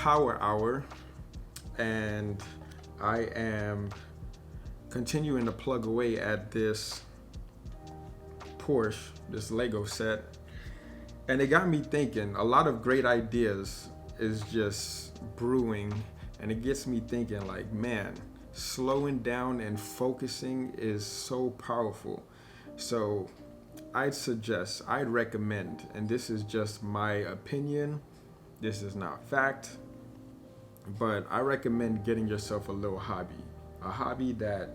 Power Hour, and I am continuing to plug away at this Porsche, this Lego set. And it got me thinking, a lot of great ideas is just brewing, and it gets me thinking like, man, slowing down and focusing is so powerful. So I'd recommend, and this is just my opinion, this is not fact, but I recommend getting yourself a little hobby. A hobby that,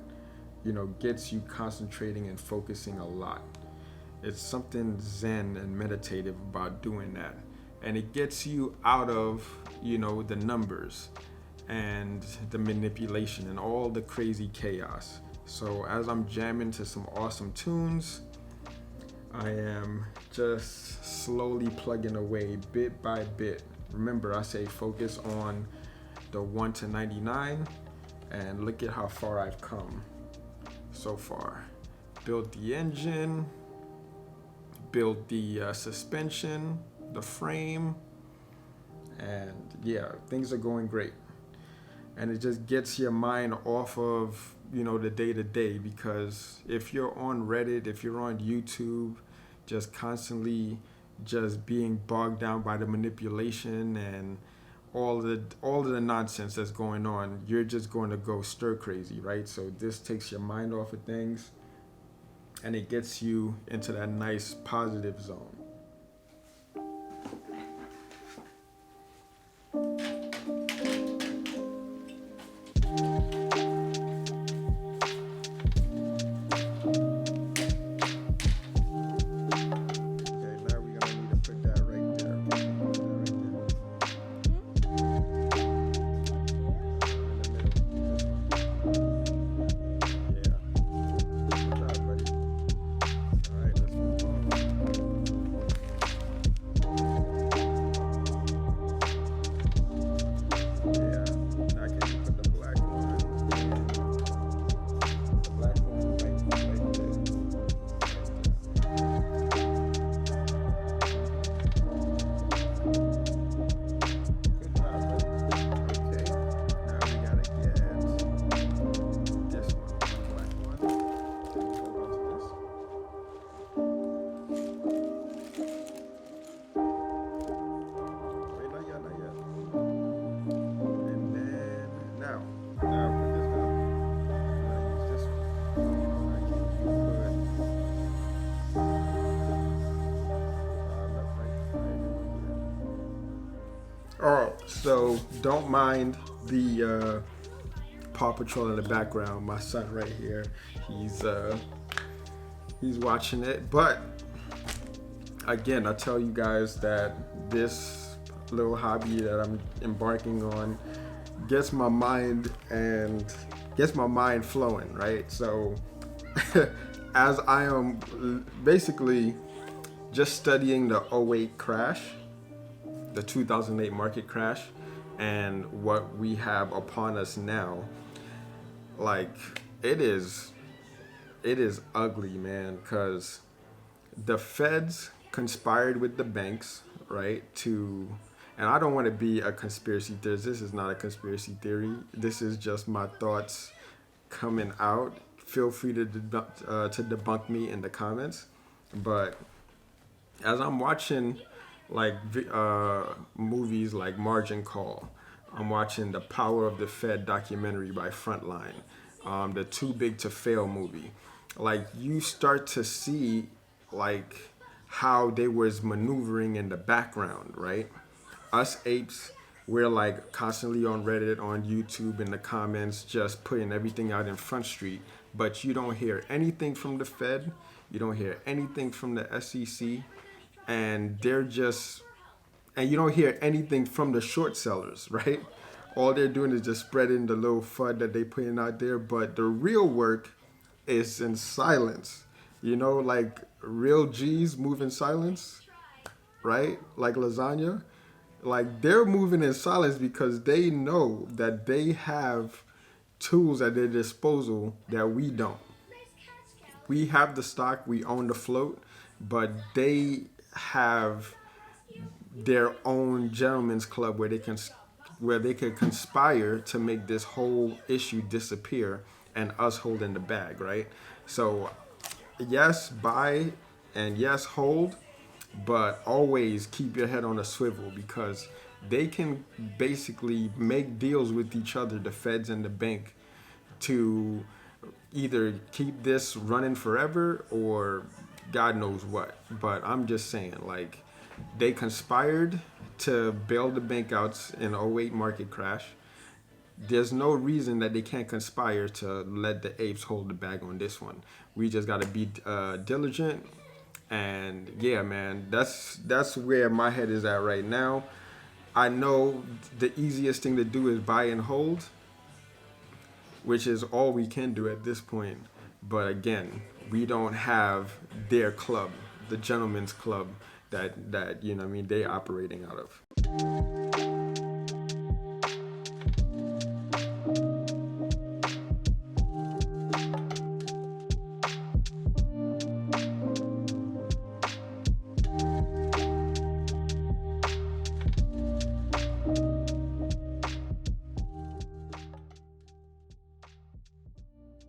gets you concentrating and focusing a lot. It's something zen and meditative about doing that. And it gets you out of, the numbers and the manipulation and all the crazy chaos. So as I'm jamming to some awesome tunes, I am just slowly plugging away bit by bit. Remember, I say focus on the 1 to 99, and look at how far I've come so far. Built the engine, built the suspension, the frame, and yeah, things are going great. And it just gets your mind off of the day-to-day, because if you're on Reddit, if you're on YouTube, just constantly just being bogged down by the manipulation and all of the nonsense that's going on, you're just going to go stir crazy, right? So this takes your mind off of things, and it gets you into that nice positive zone. So don't mind the Paw Patrol in the background. My son right here, he's watching it. But again, I tell you guys that this little hobby that I'm embarking on gets my mind flowing, right? So as I am basically just studying the '08 crash, the 2008 market crash, and what we have upon us now, like it is ugly, man, because the feds conspired with the banks, right, and I don't want to be a conspiracy theorist. This is not a conspiracy theory. This is just my thoughts coming out. Feel free to debunk me in the comments. But as I'm watching movies like Margin Call, I'm watching the Power of the Fed documentary by Frontline, the Too Big to Fail movie. Like, you start to see how they was maneuvering in the background, right? Us apes, we're constantly on Reddit, on YouTube, in the comments, just putting everything out in Front Street, but you don't hear anything from the Fed, you don't hear anything from the SEC, and you don't hear anything from the short sellers, right? All they're doing is just spreading the little FUD that they putting out there, but the real work is in silence. Real G's move in silence, right? Like lasagna. They're moving in silence because they know that they have tools at their disposal that we don't. We have the stock, we own the float, but they have their own gentleman's club where they can where they could conspire to make this whole issue disappear and us holding the bag, right? So yes, buy, and yes, hold, but always keep your head on a swivel, because they can basically make deals with each other, the feds and the bank, to either keep this running forever or God knows what. But I'm just saying, like, they conspired to bail the bank out in '08 market crash. There's no reason that they can't conspire to let the apes hold the bag on this one. We just got to be diligent. And yeah, man, that's where my head is at right now. I know the easiest thing to do is buy and hold, which is all we can do at this point. But again, we don't have their club, the gentleman's club that you know what I mean, they operating out of.